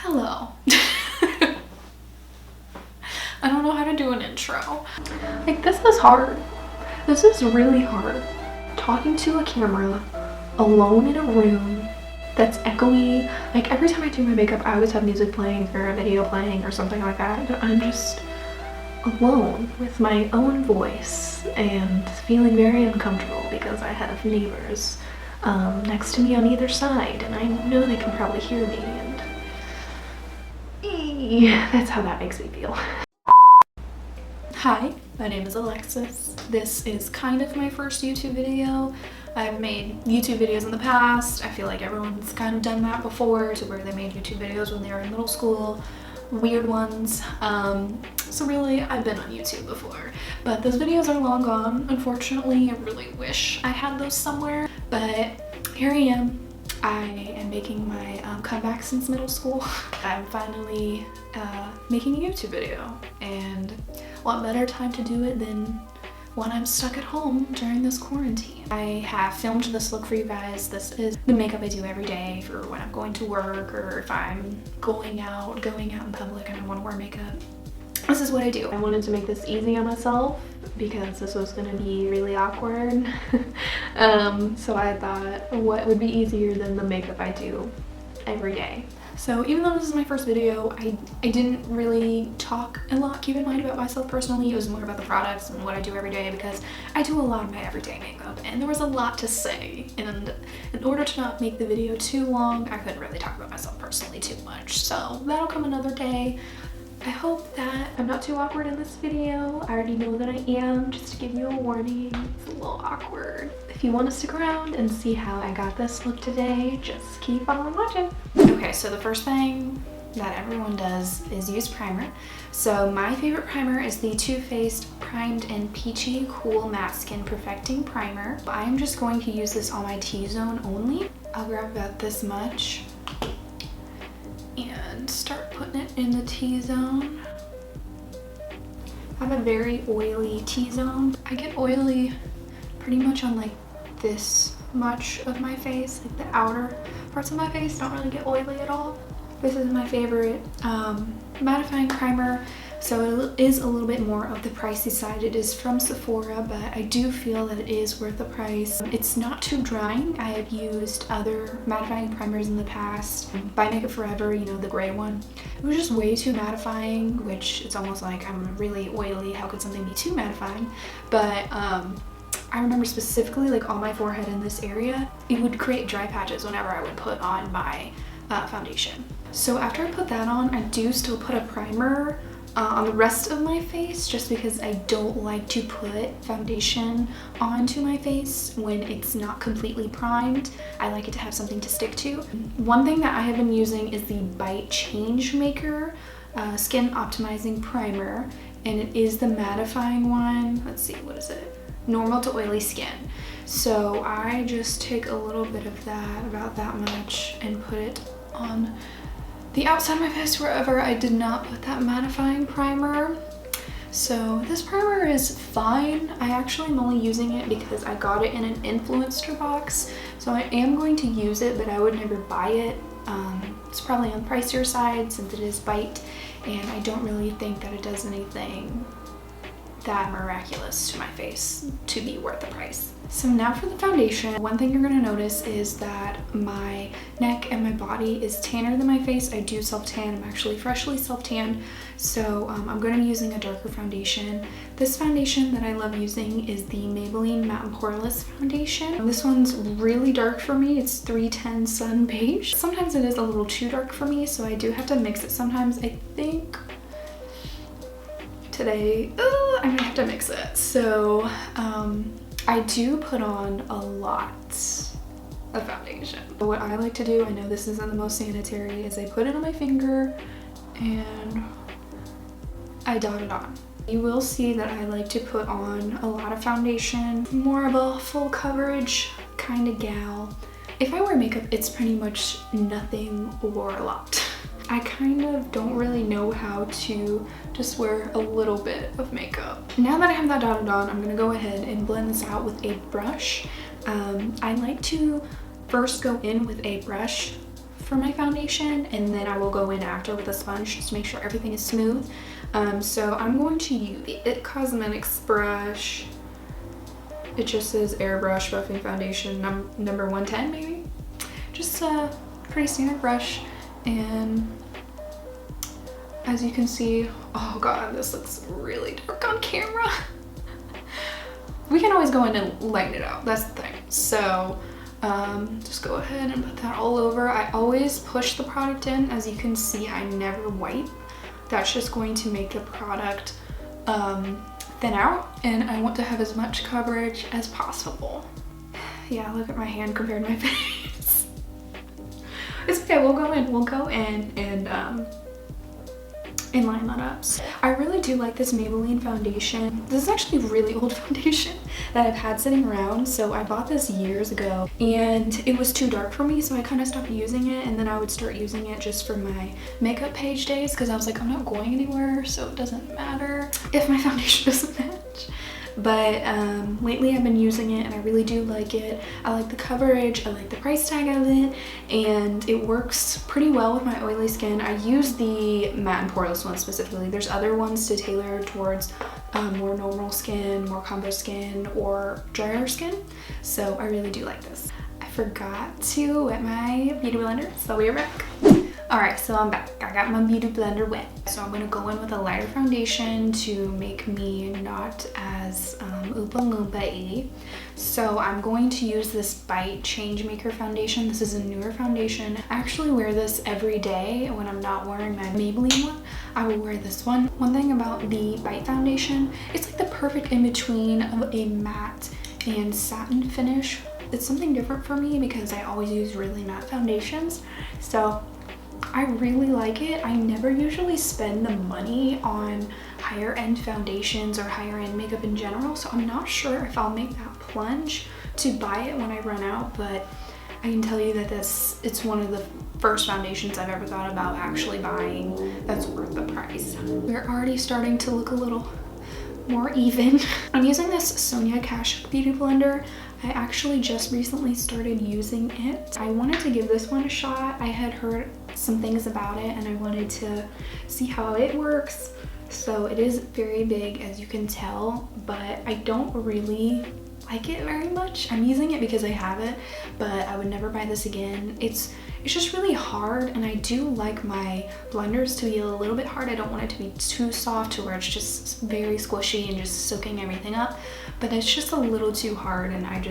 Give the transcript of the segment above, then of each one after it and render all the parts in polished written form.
Hello. I don't know how to do an intro. Like, this is hard. This is really hard. Talking to a camera alone in a room that's echoey. Like, every time I do my makeup, I always have music playing or a video playing or something like that. I'm just alone with my own voice and feeling very uncomfortable because I have neighbors next to me on either side, and I know they can probably hear me, and that's how that makes me feel. Hi, my name is Alexis. This is kind of my first YouTube video. I've made YouTube videos in the past. I feel like everyone's kind of done that before, to where they made YouTube videos when they were in middle school, weird ones. So really, I've been on YouTube before, but those videos are long gone. Unfortunately, I really wish I had those somewhere, but here I am. I am making my comeback since middle school. I'm finally making a YouTube video, and what better time to do it than when I'm stuck at home during this quarantine. I have filmed this look for you guys. This is the makeup I do every day for when I'm going to work, or if I'm going out in public and I want to wear makeup. This is what I do. I wanted to make this easy on myself because this was going to be really awkward. So I thought, what would be easier than the makeup I do every day? So even though this is my first video, I didn't really talk a lot, keep in mind, about myself personally. It was more about the products and what I do every day, because I do a lot of my everyday makeup and there was a lot to say, and in order to not make the video too long, I couldn't really talk about myself personally too much. So that'll come another day. I hope that I'm not too awkward in this video. I already know that I am, just to give you a warning. It's a little awkward. If you want to stick around and see how I got this look today, just keep on watching. Okay, so the first thing that everyone does is use primer. So my favorite primer is the Too Faced Primed and Peachy Cool Matte Skin Perfecting Primer. I am just going to use this on my T-zone only. I'll grab about this much and start putting it in the T-zone. I have a very oily T-zone. I get oily pretty much on like this much of my face, like the outer parts of my face don't really get oily at all. This is my favorite mattifying primer. So it is a little bit more of the pricey side. It is from Sephora, but I do feel that it is worth the price. It's not too drying. I have used other mattifying primers in the past. By Makeup Forever, you know, the gray one. It was just way too mattifying, which it's almost like I'm really oily. How could something be too mattifying? But I remember specifically, like on my forehead in this area, it would create dry patches whenever I would put on my foundation. So after I put that on, I do still put a primer on the rest of my face, just because I don't like to put foundation onto my face when it's not completely primed. I like it to have something to stick to. One thing that I have been using is the Bite Changemaker Skin Optimizing Primer, and it is the mattifying one. Let's see, what is it? Normal to oily skin. So I just take a little bit of that, about that much, and put it on the outside of my face wherever I did not put that mattifying primer. So this primer is fine. I actually am only using it because I got it in an influencer box. So I am going to use it, but I would never buy it. It's probably on the pricier side since it is Bite, and I don't really think that it does anything that miraculous to my face to be worth the price. So now for the foundation. One thing you're gonna notice is that my neck and my body is tanner than my face. I do self-tan. I'm actually freshly self-tanned, so I'm gonna be using a darker foundation. This foundation that I love using is the Maybelline Matte Poreless foundation. This one's really dark for me. It's 310 Sun Beige. Sometimes it is a little too dark for me, so I do have to mix it sometimes. I think today, I might have to mix it. So I do put on a lot of foundation. What I like to do, I know this isn't the most sanitary, is I put it on my finger and I dot it on. You will see that I like to put on a lot of foundation, more of a full coverage kind of gal. If I wear makeup, it's pretty much nothing or a lot. I kind of don't really know how to just wear a little bit of makeup. Now that I have that dotted on, I'm gonna go ahead and blend this out with a brush. I like to first go in with a brush for my foundation, and then I will go in after with a sponge just to make sure everything is smooth. So I'm going to use the It Cosmetics brush. It just says Airbrush Buffing Foundation number 110 maybe. Just a pretty standard brush, and as you can see, oh god, this looks really dark on camera. We can always go in and lighten it out, that's the thing. So just go ahead and put that all over. I always push the product in. As you can see, I never wipe. That's just going to make the product thin out, and I want to have as much coverage as possible. Yeah, look at my hand compared to my face. It's okay, we'll go in and line that up. So I really do like this Maybelline foundation. This is actually really old foundation that I've had sitting around. So I bought this years ago and it was too dark for me, so I kind of stopped using it, and then I would start using it just for my makeup page days because I was like, I'm not going anywhere, so it doesn't matter if my foundation doesn't match. But lately I've been using it and I really do like it. I like the coverage, I like the price tag of it, and it works pretty well with my oily skin. I use the matte and poreless one specifically. There's other ones to tailor towards more normal skin, more combo skin, or drier skin. So I really do like this. I forgot to wet my beauty blender, so we're back. Alright, so I'm back. I got my beauty blender wet. So I'm going to go in with a lighter foundation to make me not as Oompa Loompa-y. So I'm going to use this Bite Changemaker foundation. This is a newer foundation. I actually wear this every day when I'm not wearing my Maybelline one. I will wear this one. One thing about the Bite foundation, it's like the perfect in-between of a matte and satin finish. It's something different for me because I always use really matte foundations. So I really like it. I never usually spend the money on higher end foundations or higher end makeup in general, so I'm not sure if I'll make that plunge to buy it when I run out, but I can tell you that it's one of the first foundations I've ever thought about actually buying that's worth the price. We're already starting to look a little more even. I'm using this Sonia Kashuk beauty blender. I actually just recently started using it. I wanted to give this one a shot. I had heard some things about it and I wanted to see how it works. So it is very big, as you can tell, but I don't really like it very much. I'm using it because I have it, but I would never buy this again. It's just really hard, and I do like my blenders to be a little bit hard. I don't want it to be too soft to where it's just very squishy and just soaking everything up, but it's just a little too hard, and I'd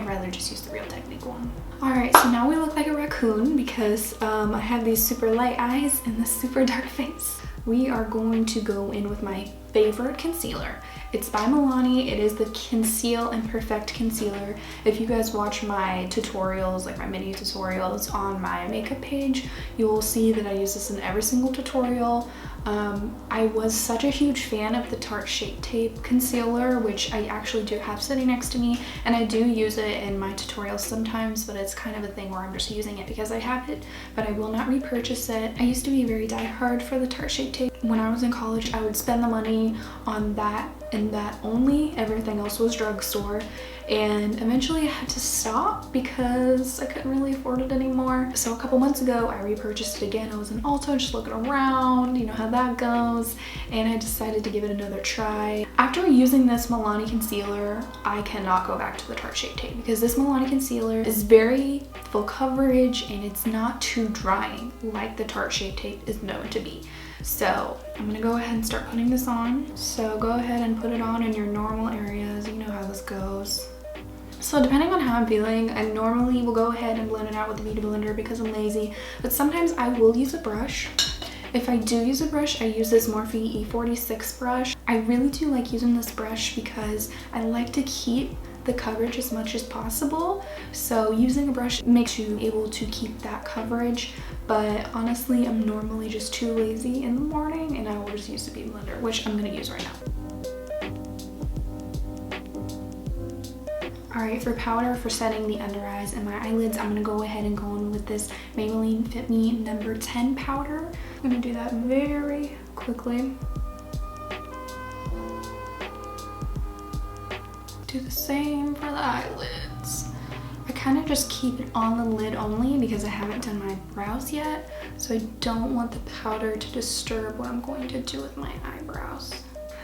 rather just use the Real Technique one. Alright, so now we look like a raccoon because I have these super light eyes and this super dark face. We are going to go in with my favorite concealer. It's by Milani. It is the Conceal and Perfect Concealer. If you guys watch my tutorials, like my mini tutorials on my makeup page, you will see that I use this in every single tutorial. I was such a huge fan of the Tarte Shape Tape concealer, which I actually do have sitting next to me, and I do use it in my tutorials sometimes, but it's kind of a thing where I'm just using it because I have it, but I will not repurchase it. I used to be very diehard for the Tarte Shape Tape. When I was in college, I would spend the money on that and that only. Everything else was drugstore, and eventually I had to stop because I couldn't really afford it anymore. So a couple months ago I repurchased it again. I was in Ulta just looking around, you know how that goes, and I decided to give it another try. After using this Milani concealer, I cannot go back to the Tarte Shape Tape because this Milani concealer is very full coverage and it's not too drying like the Tarte Shape Tape is known to be. So I'm gonna go ahead and start putting this on. So go ahead and put it on in your normal areas. You know how this goes. So depending on how I'm feeling, I normally will go ahead and blend it out with the beauty blender because I'm lazy, but sometimes I will use a brush. If I do use a brush, I use this Morphe E46 brush. I really do like using this brush because I like to keep the coverage as much as possible. So using a brush makes you able to keep that coverage, but honestly, I'm normally just too lazy in the morning and I will just use the beauty blender, which I'm gonna use right now. Alright, for powder for setting the under eyes and my eyelids, I'm gonna go ahead and go in with this Maybelline Fit Me number 10 powder. I'm gonna do that very quickly. Do the same for the eyelids. I kind of just keep it on the lid only because I haven't done my brows yet. So I don't want the powder to disturb what I'm going to do with my eyebrows.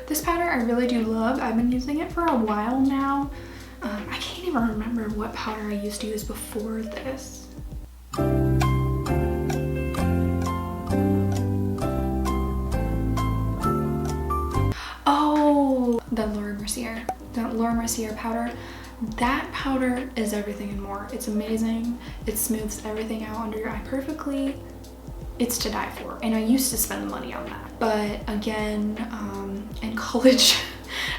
This powder I really do love. I've been using it for a while now. I can't even remember what powder I used to use before this. Oh, the Laura Mercier powder. That powder is everything and more. It's amazing. It smooths everything out under your eye perfectly. It's to die for. And I used to spend the money on that. But again, in college,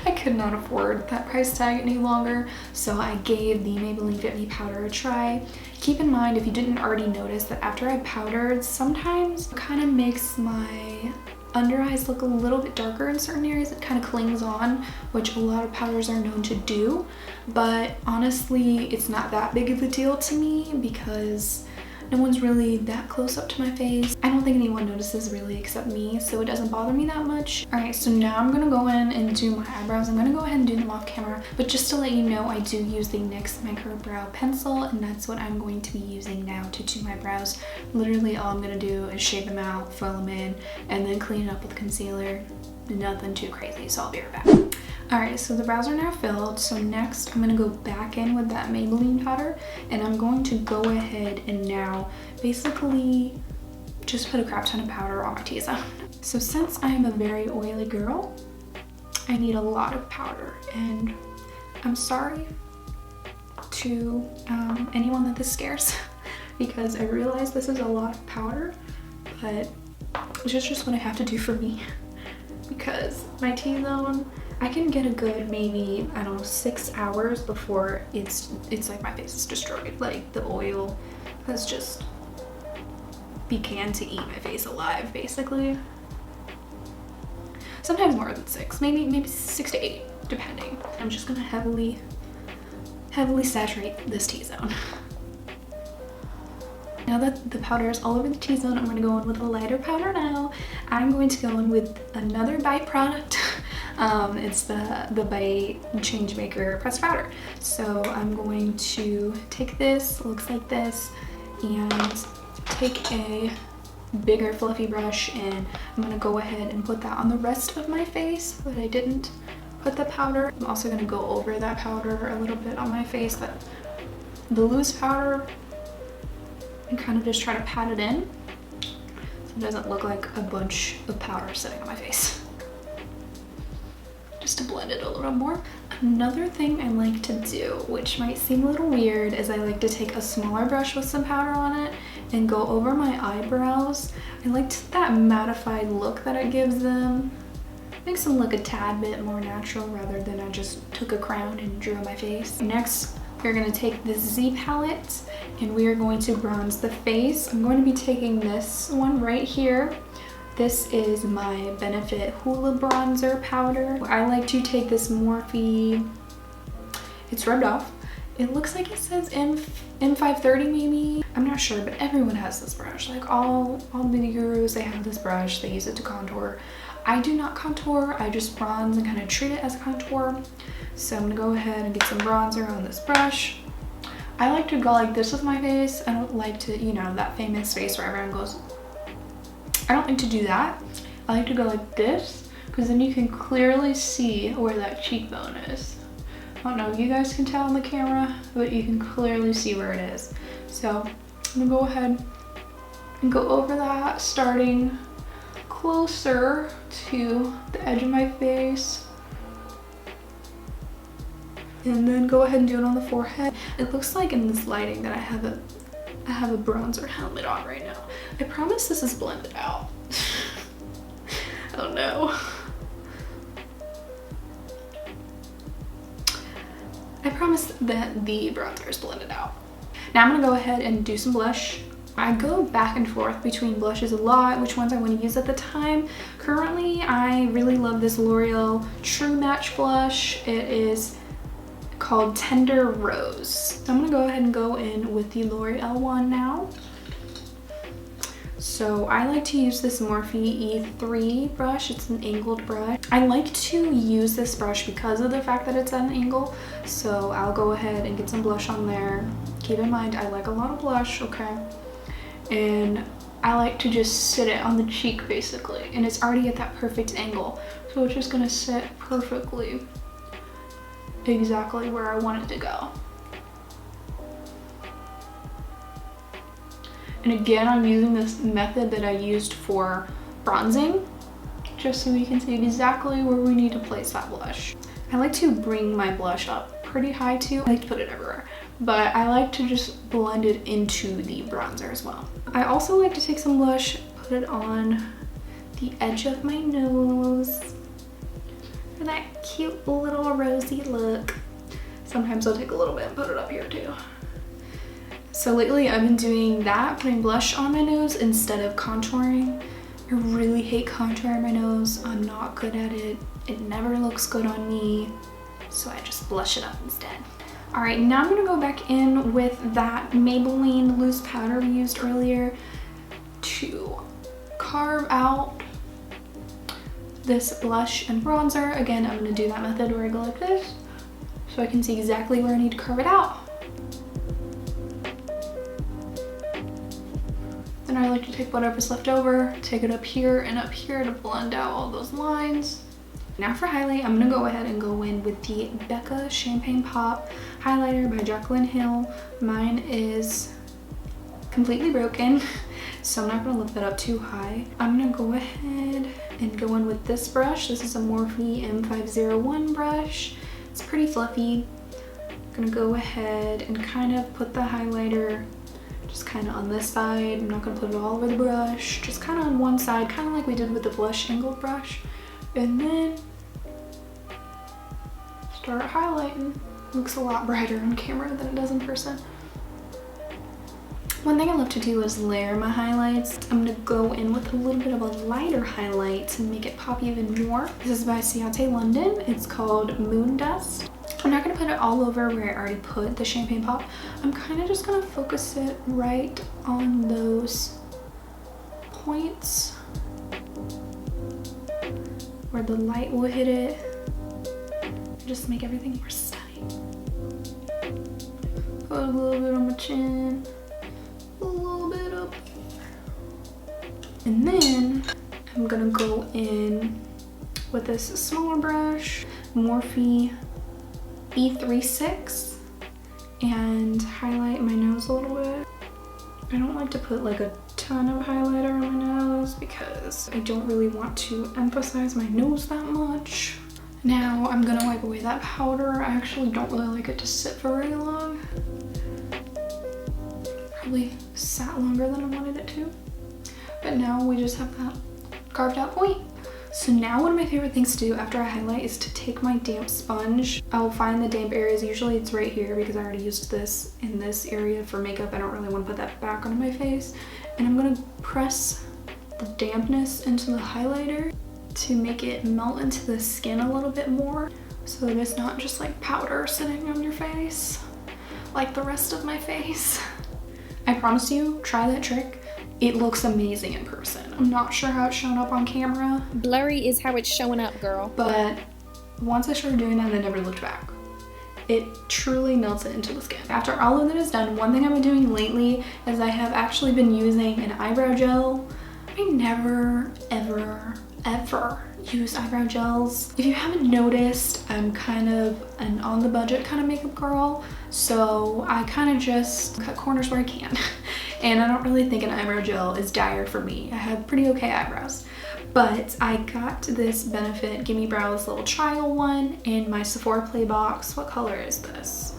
I could not afford that price tag any longer. So I gave the Maybelline Fit Me powder a try. Keep in mind, if you didn't already notice, that after I powdered, sometimes it kind of makes my under eyes look a little bit darker in certain areas. It kind of clings on, which a lot of powders are known to do. But honestly, it's not that big of a deal to me because no one's really that close up to my face. I don't think anyone notices really except me, so it doesn't bother me that much. All right, so now I'm gonna go in and do my eyebrows. I'm gonna go ahead and do them off camera, but just to let you know, I do use the NYX Microbrow pencil, and that's what I'm going to be using now to do my brows. Literally all I'm gonna do is shade them out, fill them in, and then clean it up with concealer. Nothing too crazy, so I'll be right back. Alright, so the brows are now filled, so next I'm going to go back in with that Maybelline powder, and I'm going to go ahead and now basically just put a crap ton of powder on my T-zone. So since I am a very oily girl, I need a lot of powder, and I'm sorry to anyone that this scares because I realize this is a lot of powder, but it's just what I have to do for me because my T-zone, I can get a good maybe, I don't know, 6 hours before it's like my face is destroyed. Like the oil has just began to eat my face alive, basically. Sometimes more than 6, maybe 6 to 8, depending. I'm just gonna heavily saturate this T-zone. Now that the powder is all over the T-zone, I'm gonna go in with a lighter powder now. I'm going to go in with another Bite product. It's the Bite Changemaker pressed powder. So I'm going to take this, looks like this, and take a bigger fluffy brush, and I'm gonna go ahead and put that on the rest of my face, but I didn't put the powder. I'm also gonna go over that powder a little bit on my face, the loose powder, and kind of just try to pat it in so it doesn't look like a bunch of powder sitting on my face. Just to blend it a little more. Another thing I like to do, which might seem a little weird, is I like to take a smaller brush with some powder on it and go over my eyebrows. I liked that mattified look that it gives them. Makes them look a tad bit more natural rather than I just took a crown and drew on my face. Next, we're going to take this Z palette and we are going to bronze the face. I'm going to be taking this one right here. This is my Benefit Hoola bronzer powder. I like to take this Morphe, it's rubbed off. It looks like it says M530 maybe. I'm not sure, but everyone has this brush. Like all the gurus, they have this brush. They use it to contour. I do not contour. I just bronze and kind of treat it as contour. So I'm gonna go ahead and get some bronzer on this brush. I like to go like this with my face. I don't like to, you know, that famous face where everyone goes. I don't like to do that. I like to go like this because then you can clearly see where that cheekbone is. I don't know if you guys can tell on the camera, but you can clearly see where it is. So I'm gonna go ahead and go over that, starting closer to the edge of my face. And then go ahead and do it on the forehead. It looks like in this lighting that I have a bronzer helmet on right now. I promise this is blended out. Oh no. I promise that the bronzer is blended out. Now I'm gonna go ahead and do some blush. I go back and forth between blushes a lot, which ones I want to use at the time. Currently, I really love this L'Oreal True Match blush. It is called Tender Rose. So I'm gonna go ahead and go in with the L'Oreal one now. So I like to use this Morphe E3 brush. It's an angled brush. I like to use this brush because of the fact that it's at an angle. So I'll go ahead and get some blush on there keep in mind I like a lot of blush, okay? And I like to just sit it on the cheek basically, and it's already at that perfect angle. So it's just gonna sit perfectly exactly where I want it to go. And again, I'm using this method that I used for bronzing, just so we can see exactly where we need to place that blush. I like to bring my blush up pretty high too. I like to put it everywhere, but I like to just blend it into the bronzer as well. I also like to take some blush, put it on the edge of my nose for that cute little rosy look. Sometimes I'll take a little bit and put it up here too. So lately I've been doing that, putting blush on my nose instead of contouring. I really hate contouring my nose. I'm not good at it. It never looks good on me. So I just blush it up instead. All right, now I'm gonna go back in with that Maybelline loose powder we used earlier to carve out this blush and bronzer. Again, I'm gonna do that method where I go like this so I can see exactly where I need to carve it out. Then I like to take whatever's left over, take it up here and up here to blend out all those lines. Now for highlight, I'm gonna go ahead and go in with the Becca Champagne Pop highlighter by Jaclyn Hill. Mine is completely broken, so I'm not gonna lift that up too high. I'm gonna go ahead and go in with this brush. This is a Morphe M501 brush. It's pretty fluffy. I'm gonna go ahead and kind of put the highlighter just kind of on this side. I'm not gonna put it all over the brush, just kind of on one side, kind of like we did with the blush angled brush. And then start highlighting. Looks a lot brighter on camera than it does in person. One thing I love to do is layer my highlights. I'm gonna go in with a little bit of a lighter highlight to make it pop even more. This is by Ciate London. It's called Moondust. I'm not gonna put it all over where I already put the champagne pop. I'm kind of just gonna focus it right on those points where the light will hit it. Just make everything more stunning. Put a little bit on my chin, a little bit up here. And then I'm gonna go in with this smaller brush, Morphe B36, and highlight my nose a little bit. I don't like to put like a ton of highlighter on my nose because I don't really want to emphasize my nose that much. Now I'm gonna wipe away that powder. I actually don't really like it to sit for very long. Probably sat longer than I wanted it to. But now we just have that carved out point. So now one of my favorite things to do after I highlight is to take my damp sponge. I'll find the damp areas. Usually it's right here because I already used this in this area for makeup. I don't really want to put that back onto my face. And I'm gonna press the dampness into the highlighter to make it melt into the skin a little bit more, so that it's not just like powder sitting on your face like the rest of my face. I promise you, try that trick. It looks amazing in person. I'm not sure how it's shown up on camera. Blurry is how it's showing up, girl. But once I started doing that, I never looked back. It truly melts it into the skin. After all of that is done, one thing I've been doing lately is I have actually been using an eyebrow gel. I never, ever use eyebrow gels. If you haven't noticed, I'm kind of an on the budget kind of makeup girl, so I kind of just cut corners where I can. And I don't really think an eyebrow gel is dire for me. I have pretty okay eyebrows. But I got this Benefit Gimmie Brows little trial one in my Sephora Play box. What color is this?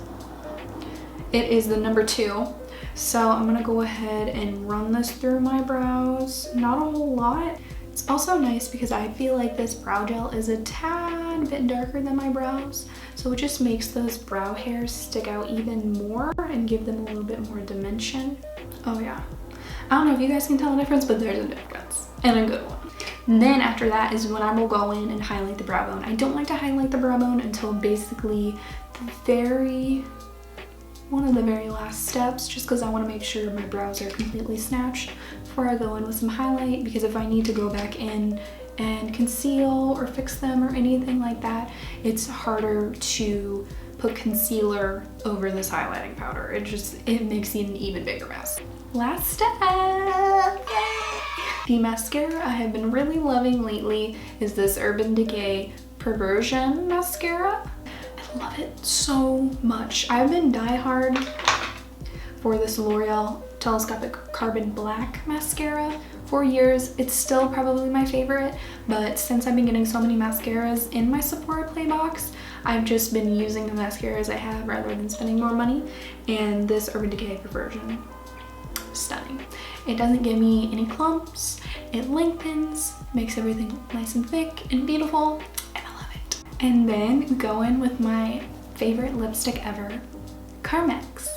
It is the number 2. So I'm gonna go ahead and run this through my brows. Not a whole lot. It's also nice because I feel like this brow gel is a tad bit darker than my brows. So it just makes those brow hairs stick out even more and give them a little bit more dimension. Oh yeah. I don't know if you guys can tell the difference, but there's a difference. And a good one. And then after that is when I will go in and highlight the brow bone. I don't like to highlight the brow bone until basically one of the very last steps, just because I want to make sure my brows are completely snatched before I go in with some highlight, because if I need to go back in and conceal or fix them or anything like that, it's harder to put concealer over this highlighting powder. It makes it an even bigger mess. Last step, yay! The mascara I have been really loving lately is this Urban Decay Perversion mascara. I love it so much. I've been diehard for this L'Oreal Telescopic Carbon Black mascara for years. It's still probably my favorite, but since I've been getting so many mascaras in my Sephora Play box, I've just been using the mascaras I have rather than spending more money, and this Urban Decay Perversion, stunning. It doesn't give me any clumps, it lengthens, makes everything nice and thick and beautiful, and I love it. And then go in with my favorite lipstick ever, Carmex.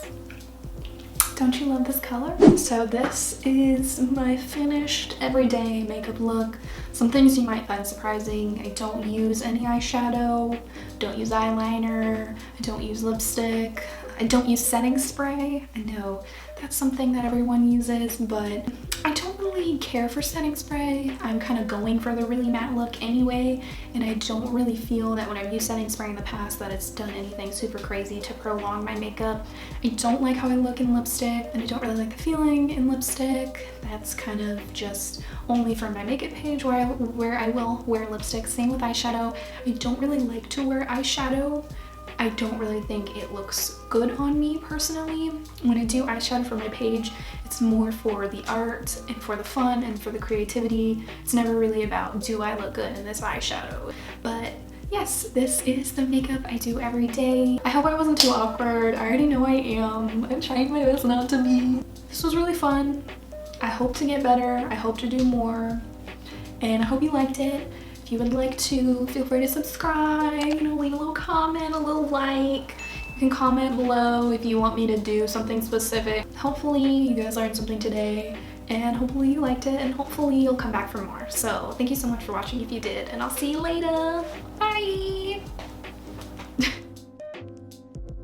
Don't you love this color? So this is my finished everyday makeup look. Some things you might find surprising: I don't use any eyeshadow, don't use eyeliner, I don't use lipstick, I don't use setting spray. I know that's something that everyone uses, but I don't really care for setting spray. I'm kind of going for the really matte look anyway, and I don't really feel that when I've used setting spray in the past that it's done anything super crazy to prolong my makeup. I don't like how I look in lipstick, and I don't really like the feeling in lipstick. That's kind of just only for my makeup page where I will wear lipstick. Same with eyeshadow. I don't really like to wear eyeshadow. I don't really think it looks good on me personally. When I do eyeshadow for my page, it's more for the art and for the fun and for the creativity. It's never really about, do I look good in this eyeshadow? But yes, this is the makeup I do every day. I hope I wasn't too awkward. I already know I am. I'm trying my best not to be. This was really fun. I hope to get better. I hope to do more. And I hope you liked it. If you would like to, feel free to subscribe, leave a little comment, a little like. You can comment below if you want me to do something specific. Hopefully you guys learned something today, and hopefully you liked it, and hopefully you'll come back for more. So thank you so much for watching if you did, and I'll see you later. Bye!